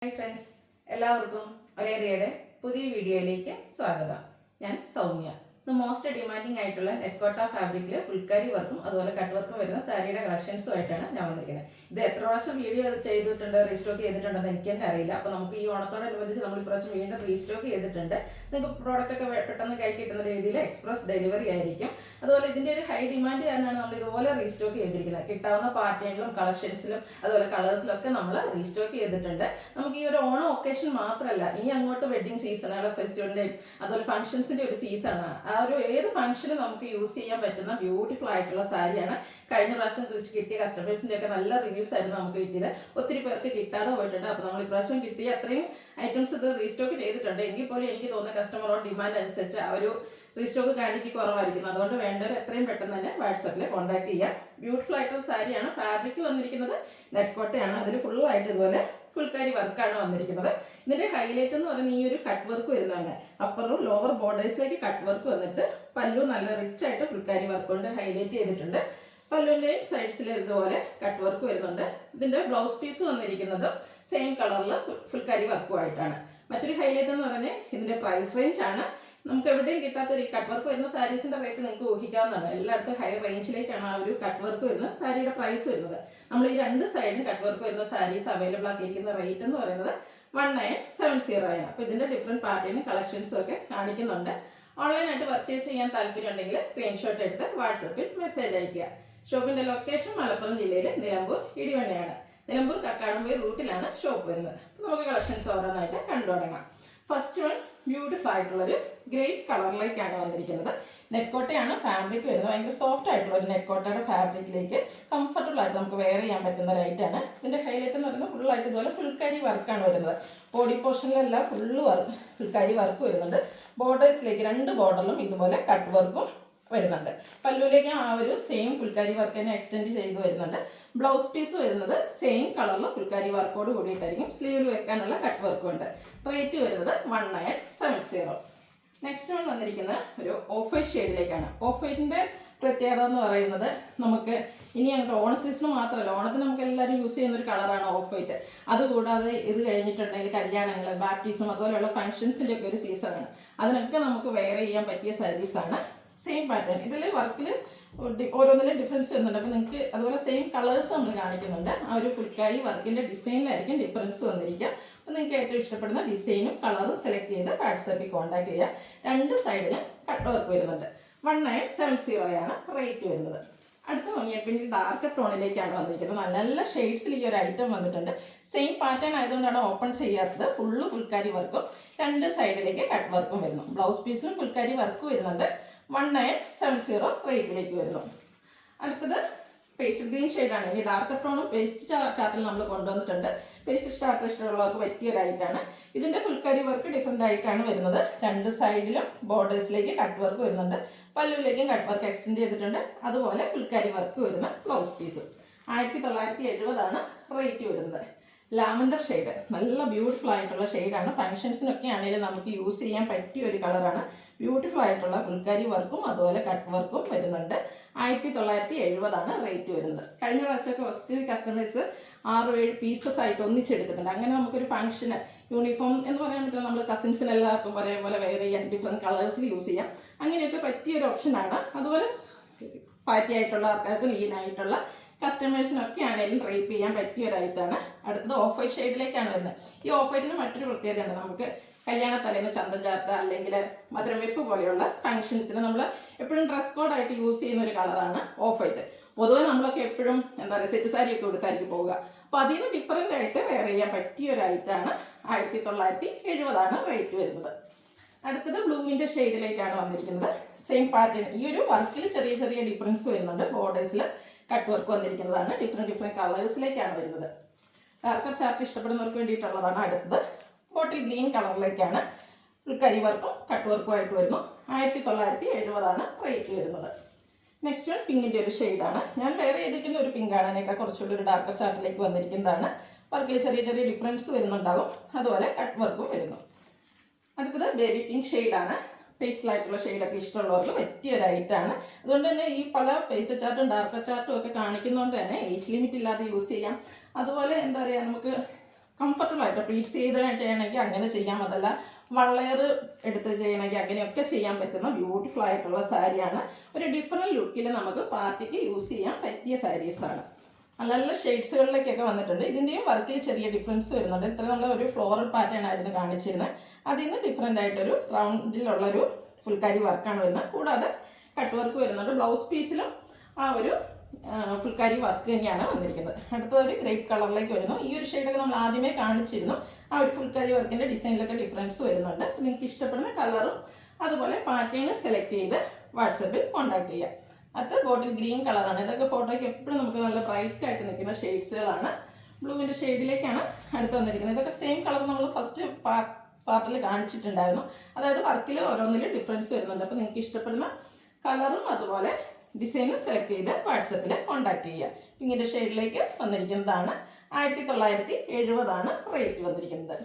Hi friends, എല്ലാവർക്കും ഒലേറിയയുടെ പുതിയ വീഡിയോയിലേക്ക് സ്വാഗതം. ഞാൻ സൗമ്യ. ഇന്ന് മോസ്റ്റ് ഡിമാൻഡിങ് ആയിട്ടുള്ള നെറ്റ്കോട്ട ഫാബ്രിക്കിൽ ഫുൾക്കാരി വർക്കും അതുപോലെ കട്ട് വർക്കും വരുന്ന സാരിയുടെ കളക്ഷൻസുമായിട്ടാണ് ഞാൻ വന്നിരിക്കുന്നത്. ഇത് എത്ര പ്രാവശ്യം വീഡിയോ ചെയ്തിട്ടുണ്ട്, റീസ്റ്റോക്ക് ചെയ്തിട്ടുണ്ടെന്ന് എനിക്ക് തന്നെ അറിയില്ല. അപ്പോൾ നമുക്ക് ഈ ഓണത്തോടനുബന്ധിച്ച് നമ്മൾ ഇപ്രാവശ്യം വീണ്ടും റീസ്റ്റോക്ക് ചെയ്തിട്ടുണ്ട്. നിങ്ങൾക്ക് പ്രോഡക്റ്റ് ഒക്കെ പെട്ടെന്ന് കൈ കിട്ടുന്ന രീതിയിൽ എക്സ്പ്രസ് ഡെലിവറി ആയിരിക്കും. അതുപോലെ ഇതിൻ്റെ ഒരു ഹൈ ഡിമാൻഡ് കാരണമാണ് നമ്മൾ ഇതുപോലെ റീസ്റ്റോക്ക് ചെയ്തിരിക്കുന്നത്. കിട്ടാവുന്ന പാറ്റേണിലും കളക്ഷൻസിലും അതുപോലെ കളേഴ്സിലും ഒക്കെ നമ്മൾ റീസ്റ്റോക്ക് ചെയ്തിട്ടുണ്ട്. നമുക്ക് ഈ ഒരു ഓണം ഒക്കേഷൻ മാത്രമല്ല, ഇനി അങ്ങോട്ട് വെഡിങ് സീസണുകൾ, ഫെസ്റ്റിവലിൻ്റെയും അതുപോലെ ഫംഗ്ഷൻസിൻ്റെ ഒരു സീസണാണ്. ആ ഒരു ഏത് ഫംഗ്ഷനും നമുക്ക് യൂസ് ചെയ്യാൻ പറ്റുന്ന ബ്യൂട്ടിഫുൾ ആയിട്ടുള്ള സാരിയാണ്. കഴിഞ്ഞ പ്രാവശ്യം കിട്ടിയ കസ്റ്റമേഴ്സിൻ്റെ ഒക്കെ നല്ല റിവ്യൂസ് ആയിരുന്നു നമുക്ക് കിട്ടിയത്. ഒത്തിരി പേർക്ക് കിട്ടാതെ പോയിട്ടുണ്ട്. അപ്പോൾ നമ്മൾ ഇപ്രാവശ്യം കിട്ടിയ അത്രയും ഐറ്റംസ് ഇത് റീസ്റ്റോക്ക് ചെയ്തിട്ടുണ്ട്. എങ്കിൽ പോലും എനിക്ക് തോന്നുന്ന കസ്റ്റമർ ഓൺ ഡിമാൻഡ് അനുസരിച്ച് ആ ഒരു റീസ്റ്റോക്ക് ക്വാണ്ടിറ്റി കുറവായിരിക്കും. അതുകൊണ്ട് വേണ്ടവർ എത്രയും പെട്ടെന്ന് തന്നെ വാട്സാപ്പിൽ കോൺടാക്ട് ചെയ്യാം. ബ്യൂട്ടിഫുൾ ആയിട്ടുള്ള സാരിയാണ്. ഫാബ്രിക് വന്നിരിക്കുന്നത് നെറ്റ്കോട്ടയാണ്. അതിൽ ഫുള്ളായിട്ട് ഇതുപോലെ ഫുൾക്കാരി വർക്കാണ് വന്നിരിക്കുന്നത്. ഇതിന്റെ ഹൈലൈറ്റ് എന്ന് പറയുന്നത് ഈ ഒരു കട്ട് വർക്ക് വരുന്നതാണ്. അപ്പറും ലോവർ ബോർഡേഴ്സിലേക്ക് കട്ട് വർക്ക് വന്നിട്ട് പല്ലു നല്ല റിച്ച് ആയിട്ട് ഫുൾക്കാരി വർക്ക് കൊണ്ട് ഹൈലൈറ്റ് ചെയ്തിട്ടുണ്ട്. പല്ലുവിൻ്റെയും സൈഡ്സിൽ ഇതുപോലെ കട്ട് വർക്ക് വരുന്നുണ്ട്. ഇതിന്റെ ബ്ലൗസ് പീസ് വന്നിരിക്കുന്നത് സെയിം കളറിൽ ഫുൾക്കാരി വർക്കുമായിട്ടാണ്. മറ്റൊരു ഹൈലൈറ്റ് എന്ന് പറയുന്നത് ഇതിന്റെ പ്രൈസ് റേഞ്ച് ആണ്. നമുക്ക് എവിടെയും കിട്ടാത്തൊരു ഈ കട്ട് വർക്ക് വരുന്ന സാരീസിന്റെ റേറ്റ് നിങ്ങൾക്ക് ഊഹിക്കാവുന്നതാണ്. എല്ലായിടത്തും ഹൈ റേഞ്ചിലേക്കാണ് ആ ഒരു കട്ട് വർക്ക് വരുന്ന സാരിയുടെ പ്രൈസ് വരുന്നത്. നമ്മൾ ഈ രണ്ട് സൈഡും കട്ട് വർക്ക് വരുന്ന സാരീസ് അവൈലബിൾ ആക്കിയിരിക്കുന്ന റേറ്റ് എന്ന് പറയുന്നത് 1970 ആണ്. അപ്പോൾ ഇതിന്റെ ഡിഫറെന്റ് പാറ്റേണും കളക്ഷൻസും ഒക്കെ കാണിക്കുന്നുണ്ട്. ഓൺലൈനായിട്ട് പർച്ചേസ് ചെയ്യാൻ താല്പര്യം ഉണ്ടെങ്കിൽ സ്ക്രീൻഷോട്ട് എടുത്ത് വാട്സപ്പിൽ മെസ്സേജ് അയയ്ക്കുക. ഷോപ്പിന്റെ ലൊക്കേഷൻ മലപ്പുറം ജില്ലയിൽ നിലമ്പൂർ ഇടിവണ്ണയാണ്. നിലമ്പൂർ കക്കാടംപോയി റൂട്ടിലാണ് ഷോപ്പ് വരുന്നത്. നമുക്ക് കളക്ഷൻസ് ഓരോന്നായിട്ട് കണ്ടു തുടങ്ങാം. ഫസ്റ്റ് വൺ ബ്യൂട്ടിഫുൾ ആയിട്ടുള്ളൊരു ഗ്രേപ്പ് കളറിലേക്കാണ് വന്നിരിക്കുന്നത്. നെറ്റ്കോട്ടയാണ് ഫാബ്രിക് വരുന്നത്. ഭയങ്കര സോഫ്റ്റ് ആയിട്ടുള്ള ഒരു നെറ്റ്കോട്ടയുടെ ഫാബ്രിക്കിലേക്ക് കംഫർട്ടബിൾ ആയിട്ട് നമുക്ക് വെയർ ചെയ്യാൻ പറ്റുന്ന ഒരു ഐറ്റാണ്. ഇതിൻ്റെ ഹൈലൈറ്റ് എന്ന് പറയുന്നത് ഫുള്ളായിട്ട് ഇതുപോലെ ഫുൾക്കാരി വർക്കാണ് വരുന്നത്. ബോഡി പോർഷനിലെല്ലാം ഫുൾക്കാരി വർക്ക് വരുന്നുണ്ട്. ബോർഡേഴ്സിലേക്ക് രണ്ട് ബോർഡറിലും ഇതുപോലെ കട്ട് വർക്കും വരുന്നുണ്ട്. പല്ലുവിലേക്ക് ആ ഒരു സെയിം ഫുൾക്കാരി വർക്ക് തന്നെ എക്സ്റ്റെൻഡ് ചെയ്ത് വരുന്നുണ്ട്. ബ്ലൗസ് പീസ് വരുന്നത് സെയിം കളറിൽ ഫുൾക്കാരി വർക്കോട് കൂടിയിട്ടായിരിക്കും. സ്ലീവിൽ വെക്കാനുള്ള കട്ട് വർക്കും ഉണ്ട്. റേറ്റ് വരുന്നത് 1970. നെക്സ്റ്റ് വൺ വന്നിരിക്കുന്നത് ഒരു ഓഫ് വൈറ്റ് ഷെയ്ഡിലേക്കാണ്. ഓഫ് വൈറ്റിൻ്റെ പ്രത്യേകത എന്ന് പറയുന്നത് നമുക്ക് ഇനി അങ്ങോട്ട് ഓണ സീസൺ മാത്രമല്ല, ഓണത്തിന് നമുക്ക് എല്ലാവരും യൂസ് ചെയ്യുന്ന ഒരു കളറാണ് ഓഫ് വൈറ്റ്. അതുകൂടാതെ ഇത് കഴിഞ്ഞിട്ടുണ്ടെങ്കിൽ കല്യാണങ്ങൾ, ബാപ്റ്റിസം അതുപോലെയുള്ള ഫംഗ്ഷൻസിൻ്റെ ഒക്കെ ഒരു സീസണാണ്. അതിനൊക്കെ നമുക്ക് വെയർ ചെയ്യാൻ പറ്റിയ സാരീസാണ്. Same pattern. ഇതിൽ വർക്കിൽ ഓരോന്നിലും ഡിഫറൻസ് വരുന്നുണ്ട്. അപ്പോൾ നിങ്ങൾക്ക് അതുപോലെ സെയിം കളേഴ്സ് നമ്മൾ കാണിക്കുന്നുണ്ട്. ആ ഒരു ഫുൾക്കാരി വർക്കിൻ്റെ ഡിസൈനിലായിരിക്കും ഡിഫറൻസ് വന്നിരിക്കുക. അപ്പോൾ നിങ്ങൾക്ക് ഏറ്റവും ഇഷ്ടപ്പെടുന്ന ഡിസൈനും കളറും സെലക്ട് ചെയ്ത് വാട്സാപ്പിൽ കോൺടാക്ട് ചെയ്യുക. രണ്ട് സൈഡിലും കട്ട് വർക്ക് വരുന്നുണ്ട്. 1970 റേറ്റ് വരുന്നത്. അടുത്ത പിന്നെ ഡാർക്ക് ടോണിലേക്കാണ് വന്നിരിക്കുന്നത്. നല്ല നല്ല ഷെയ്ഡ്സിൽ ഈ ഒരു ഐറ്റം വന്നിട്ടുണ്ട്. സെയിം പാറ്റേൺ ആയതുകൊണ്ടാണ് ഓപ്പൺ ചെയ്യാത്തത്. ഫുള്ള് ഫുൾക്കാരി വർക്കും രണ്ട് സൈഡിലേക്ക് കട്ട് വർക്കും വരുന്നു. ബ്ലൗസ് പീസിലും ഫുൾക്കാരി വർക്ക് വരുന്നുണ്ട്. 1970 റേറ്റിലേക്ക് വരുന്നു. അടുത്തത് പേസ്റ്റ് ഗ്രീൻ ഷെയ്ഡാണ്. ഇനി ഡാർക്ക് ടോണും പേസ്റ്റ് ചാർട്ടിൽ നമ്മൾ കൊണ്ടുവന്നിട്ടുണ്ട്. പേസ്റ്റ് സ്റ്റാർട്ടർ ഇഷ്ടമുള്ളവർക്ക് പറ്റിയൊരായിട്ടാണ്. ഇതിൻ്റെ ഫുൾക്കാരി വർക്ക് ഡിഫറെൻ്റ് ആയിട്ടാണ് വരുന്നത്. രണ്ട് സൈഡിലും ബോർഡേഴ്സിലേക്ക് കട്ട് വർക്ക് വരുന്നുണ്ട്. പല്ലുവിലേക്കും കട്ട് വർക്ക് എക്സ്റ്റെൻഡ് ചെയ്തിട്ടുണ്ട്. അതുപോലെ ഫുൾക്കാരി വർക്ക് വരുന്ന ബ്ലൗസ് പീസ്. 1970 റേറ്റ് വരുന്നത്. ലാവൻഡർ ഷെയ്ഡ് നല്ല ബ്യൂട്ടിഫുൾ ആയിട്ടുള്ള ഷെയ്ഡാണ്. ഫംഗ്ഷൻസിനൊക്കെ ആണെങ്കിലും നമുക്ക് യൂസ് ചെയ്യാൻ പറ്റിയ ഒരു കളറാണ്. ബ്യൂട്ടിഫുൾ ആയിട്ടുള്ള ഫുൾക്കാരി വർക്കും അതുപോലെ കട്ട് വർക്കും വരുന്നുണ്ട്. 1970 റേറ്റ് വരുന്നത്. കഴിഞ്ഞ പ്രാവശ്യമൊക്കെ ഒത്തിരി കസ്റ്റമേഴ്സ് 6-7 പീസസ് ആയിട്ട് ഒന്നിച്ചെടുത്തിട്ടുണ്ട്. അങ്ങനെ നമുക്കൊരു ഫംഗ്ഷന് യൂണിഫോം എന്ന് പറയാൻ പറ്റും. നമ്മൾ കസിൻസിന് എല്ലാവർക്കും ഒരേപോലെ വെയർ ചെയ്യാൻ ഡിഫറെൻറ്റ് കളേഴ്സിൽ യൂസ് ചെയ്യാം. അങ്ങനെയൊക്കെ പറ്റിയൊരു ഓപ്ഷനാണ്. അതുപോലെ പാറ്റി ആയിട്ടുള്ള ആൾക്കാർക്ക് ലീനായിട്ടുള്ള കസ്റ്റമേഴ്സിനൊക്കെ ആണെങ്കിലും റേപ്പ് ചെയ്യാൻ പറ്റിയൊരായിട്ടാണ്. അടുത്തത് ഓഫ് വൈറ്റ് ഷെയ്ഡിലേക്കാണ് വരുന്നത്. ഈ ഓഫ് വൈറ്റിന് മറ്റൊരു പ്രത്യേകതയാണ്. നമുക്ക് കല്യാണ തലേന്ന് ചന്തം ചാർത്ത അല്ലെങ്കിൽ മധുരം വെപ്പ് പോലെയുള്ള ഫംഗ്ഷൻസിന് നമ്മൾ എപ്പോഴും ഡ്രസ് കോഡായിട്ട് യൂസ് ചെയ്യുന്ന ഒരു കളറാണ് ഓഫ് വൈറ്റ്. പൊതുവെ നമ്മളൊക്കെ എപ്പോഴും എന്താ പറയുക സെറ്റ് സാരിയൊക്കെ കൊടുത്തായിരിക്കും പോവുക. അപ്പോൾ അതിൽ നിന്ന് ഡിഫറൻ്റ് ആയിട്ട് വെയർ ചെയ്യാൻ പറ്റിയൊരായിട്ടാണ്. 1970 റേറ്റ് വരുന്നത്. അടുത്തത് ബ്ലൂവിൻ്റെ ഷെയ്ഡിലേക്കാണ് വന്നിരിക്കുന്നത്. Same pattern. ഈ ഒരു വർക്കിൽ ചെറിയ ചെറിയ ഡിഫറൻസ് വരുന്നുണ്ട്. ബോർഡേഴ്സിൽ കട്ട് വർക്ക് വന്നിരിക്കുന്നതാണ്. ഡിഫറെൻറ്റ് കളേഴ്സിലേക്കാണ് വരുന്നത്. ഡാർക്കർ ചാർട്ട് ഇഷ്ടപ്പെടുന്നവർക്ക് വേണ്ടിയിട്ടുള്ളതാണ്. അടുത്തത് ബോട്ടിൽ ഗ്രീൻ കളറിലേക്കാണ്. ഫുൾക്കാരി വർക്കും കട്ട് വർക്കുമായിട്ട് വരുന്നു. 1970 റേറ്റ് വരുന്നത്. നെക്സ്റ്റ് വൺ പിങ്കിൻ്റെ ഒരു ഷെയ്ഡാണ്. ഞാൻ വെയർ ചെയ്തിരിക്കുന്ന ഒരു പിങ്കാണ്. അതിനേക്കാൾ കുറച്ചുകൂടി ഒരു ഡാർക്കർ ചാർട്ടിലേക്ക് വന്നിരിക്കുന്നതാണ്. വർക്കിൽ ചെറിയ ചെറിയ ഡിഫറൻസ് വരുന്നുണ്ടാകും. അതുപോലെ കട്ട് വർക്കും വരുന്നു. അടുത്തത് ബേബി പിങ്ക് ഷെയ്ഡാണ്. പേസ്റ്റലായിട്ടുള്ള ഷെയ്ഡൊക്കെ ഇഷ്ടമുള്ളവർക്ക് പറ്റിയൊരായിട്ടാണ്. അതുകൊണ്ട് തന്നെ ഈ പല പേസ്റ്റ് ചാർട്ടും ഡാർക്ക് ചാർട്ടും ഒക്കെ കാണിക്കുന്നതുകൊണ്ട് തന്നെ ഏജ് ലിമിറ്റ് ഇല്ലാതെ യൂസ് ചെയ്യാം. അതുപോലെ എന്താ പറയുക, നമുക്ക് കംഫർട്ടബിൾ ആയിട്ട് പ്ലീറ്റ്സ് ചെയ്യണമെങ്കിൽ അങ്ങനെ ചെയ്യാം, അതല്ല വൺ ലെയർ എടുത്ത് ചെയ്യണമെങ്കിൽ അങ്ങനെയൊക്കെ ചെയ്യാൻ പറ്റുന്ന ബ്യൂട്ടിഫുൾ ആയിട്ടുള്ള സാരിയാണ്. ഒരു ഡിഫറെൻറ്റ് ലുക്കിൽ നമുക്ക് പാർട്ടിക്ക് യൂസ് ചെയ്യാൻ പറ്റിയ സാരീസാണ്. നല്ല നല്ല ഷെയ്ഡ്സുകളിലേക്കൊക്കെ വന്നിട്ടുണ്ട്. ഇതിൻ്റെയും വർക്കിൽ ചെറിയ ഡിഫറൻസ് വരുന്നുണ്ട്. ഇത്ര നമ്മൾ ഒരു ഫ്ലോറൽ പാറ്റേൺ ആയിരുന്നു കാണിച്ചിരുന്നത്, അതിൽ നിന്ന് ഡിഫറെൻ്റ് ആയിട്ടൊരു റൗണ്ടിലുള്ളൊരു ഫുൾക്കാരി വർക്കാണ് വരുന്നത്. കൂടാതെ കട്ട് വർക്ക് വരുന്നുണ്ട്. ബ്ലൗസ് പീസിലും ആ ഒരു ഫുൾക്കാരി വർക്ക് തന്നെയാണ് വന്നിരിക്കുന്നത്. അടുത്തൊരു ഗ്രേപ്പ് കളറിലേക്ക് വരുന്നു. ഈ ഒരു ഷെയ്ഡൊക്കെ നമ്മൾ ആദ്യമേ കാണിച്ചിരുന്നു. ആ ഒരു ഫുൾക്കാരി വർക്കിൻ്റെ ഡിസൈനിലൊക്കെ ഡിഫറൻസ് വരുന്നുണ്ട്. നിങ്ങൾക്ക് ഇഷ്ടപ്പെടുന്ന കളറും അതുപോലെ പാറ്റേൺ സെലക്ട് ചെയ്ത് വാട്സപ്പിൽ കോൺടാക്ട് ചെയ്യാം. അടുത്ത ബോട്ടിൽ ഗ്രീൻ കളറാണ്. ഇതൊക്കെ ഫോട്ടോയ്ക്ക് എപ്പോഴും നമുക്ക് നല്ല ബ്രൈറ്റ് ആയിട്ട് നിൽക്കുന്ന ഷെയ്ഡ്സുകളാണ്. ബ്ലൂവിൻ്റെ ഷെയ്ഡിലേക്കാണ് അടുത്ത് വന്നിരിക്കുന്നത്. ഇതൊക്കെ സെയിം കളർ നമ്മൾ ഫസ്റ്റ് പാർട്ടിൽ കാണിച്ചിട്ടുണ്ടായിരുന്നു. അതായത് വർക്കിൽ ഓരോന്നിലും ഡിഫറൻസ് വരുന്നുണ്ട്. അപ്പോൾ നിങ്ങൾക്ക് ഇഷ്ടപ്പെടുന്ന കളറും അതുപോലെ ഡിസൈനും സെലക്ട് ചെയ്ത് വാട്സപ്പിൽ കോൺടാക്ട് ചെയ്യുക. പിങ്കിൻ്റെ ഷെയ്ഡിലേക്ക് വന്നിരിക്കുന്നതാണ്. 1970 റേറ്റ് വന്നിരിക്കുന്നത്.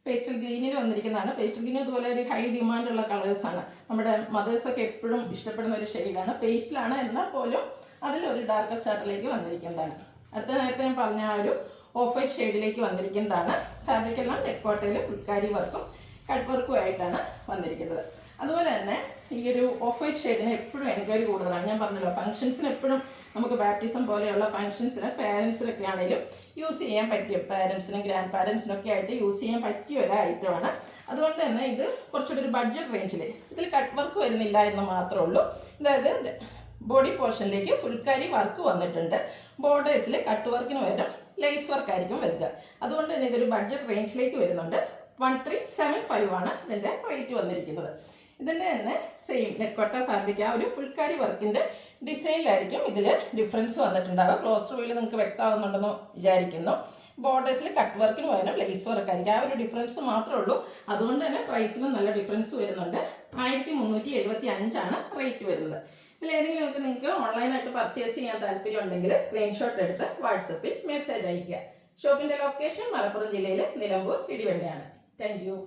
പേസ്റ്റൽ ഗ്രീനിൽ വന്നിരിക്കുന്നതാണ്. പേസ്റ്റൽ ഗ്രീൻ അതുപോലെ ഒരു ഹൈ ഡിമാൻഡുള്ള കളേഴ്സാണ്. നമ്മുടെ മദേഴ്സൊക്കെ എപ്പോഴും ഇഷ്ടപ്പെടുന്ന ഒരു ഷെയ്ഡാണ്. പേസ്റ്റിലാണ്, എന്നാൽ പോലും അതിലൊരു ഡാർക്കർ ചാർട്ടിലേക്ക് വന്നിരിക്കുന്നതാണ്. അടുത്ത നേരത്തെ ഞാൻ പറഞ്ഞ ആ ഒരു ഓഫ് വൈറ്റ് ഷെയ്ഡിലേക്ക് വന്നിരിക്കുന്നതാണ്. ഫാബ്രിക് എല്ലാം നെറ്റ് കോട്ടയിൽ ഫുൾക്കാരി വർക്കും കട്ട് വർക്കും ആയിട്ടാണ് വന്നിരിക്കുന്നത്. അതുപോലെ തന്നെ ഈ ഒരു ഓഫ് വൈറ്റ് ഷെയ്ഡിന് എപ്പോഴും എൻക്വയറി കൂടുതലാണ്. ഞാൻ പറഞ്ഞല്ലോ, ഫംഗ്ഷൻസിന് എപ്പോഴും നമുക്ക് ബാപ്റ്റിസം പോലെയുള്ള ഫംഗ്ഷൻസിന് പാരൻസിനൊക്കെ ആണെങ്കിലും യൂസ് ചെയ്യാൻ പറ്റിയ, പാരൻസിനും ഗ്രാൻഡ് പാരൻസിനൊക്കെ ആയിട്ട് യൂസ് ചെയ്യാൻ പറ്റിയ ഒരു ഐറ്റമാണ്. അതുകൊണ്ട് തന്നെ ഇത് കുറച്ചുകൂടി ഒരു ബഡ്ജറ്റ് റേഞ്ചിൽ, ഇതിൽ കട്ട് വർക്ക് വരുന്നില്ല എന്ന് മാത്രമേ ഉള്ളൂ. അതായത് ബോഡി പോർഷനിലേക്ക് ഫുൾക്കാരി വർക്ക് വന്നിട്ടുണ്ട്. ബോർഡേഴ്സിൽ കട്ട് വർക്കിന് പകരം ലേസ് വർക്ക് ആയിരിക്കും വരിക. അതുകൊണ്ട് തന്നെ ഇതൊരു ബഡ്ജറ്റ് റേഞ്ചിലേക്ക് വരുന്നുണ്ട്. 1375 ഇതിൻ്റെ റേറ്റ് വന്നിരിക്കുന്നത്. ഇതിൻ്റെ തന്നെ സെയിം നെറ്റ് ഫാബ്രിക് ആ ഒരു ഫുൾക്കാരി വർക്കിൻ്റെ ഡിസൈനിലായിരിക്കും ഇതിൽ ഡിഫറൻസ് വന്നിട്ടുണ്ടാവുക. ക്ലോസ് റിവ്യൂവിൽ നിങ്ങൾക്ക് വ്യക്തമാകുന്നുണ്ടെന്ന് വിചാരിക്കുന്നു. ബോർഡേഴ്സിൽ കട്ട് വർക്കിന് പകരം ലേസ് വർക്ക് ആയിരിക്കും. ആ ഒരു ഡിഫറൻസ് മാത്രമേ ഉള്ളൂ. അതുകൊണ്ട് തന്നെ പ്രൈസിലും നല്ല ഡിഫറൻസ് വരുന്നുണ്ട്. 1375 റേറ്റ് വരുന്നത്. ഇതിലേതെങ്കിലും നിങ്ങൾക്ക് ഓൺലൈനായിട്ട് പർച്ചേസ് ചെയ്യാൻ താല്പര്യം ഉണ്ടെങ്കിൽ സ്ക്രീൻഷോട്ട് എടുത്ത് വാട്സപ്പിൽ മെസ്സേജ് അയയ്ക്കുക. ഷോപ്പിൻ്റെ ലൊക്കേഷൻ മലപ്പുറം ജില്ലയിൽ നിലമ്പൂർ ഇടിവണ്ടിയാണ്. Thank you.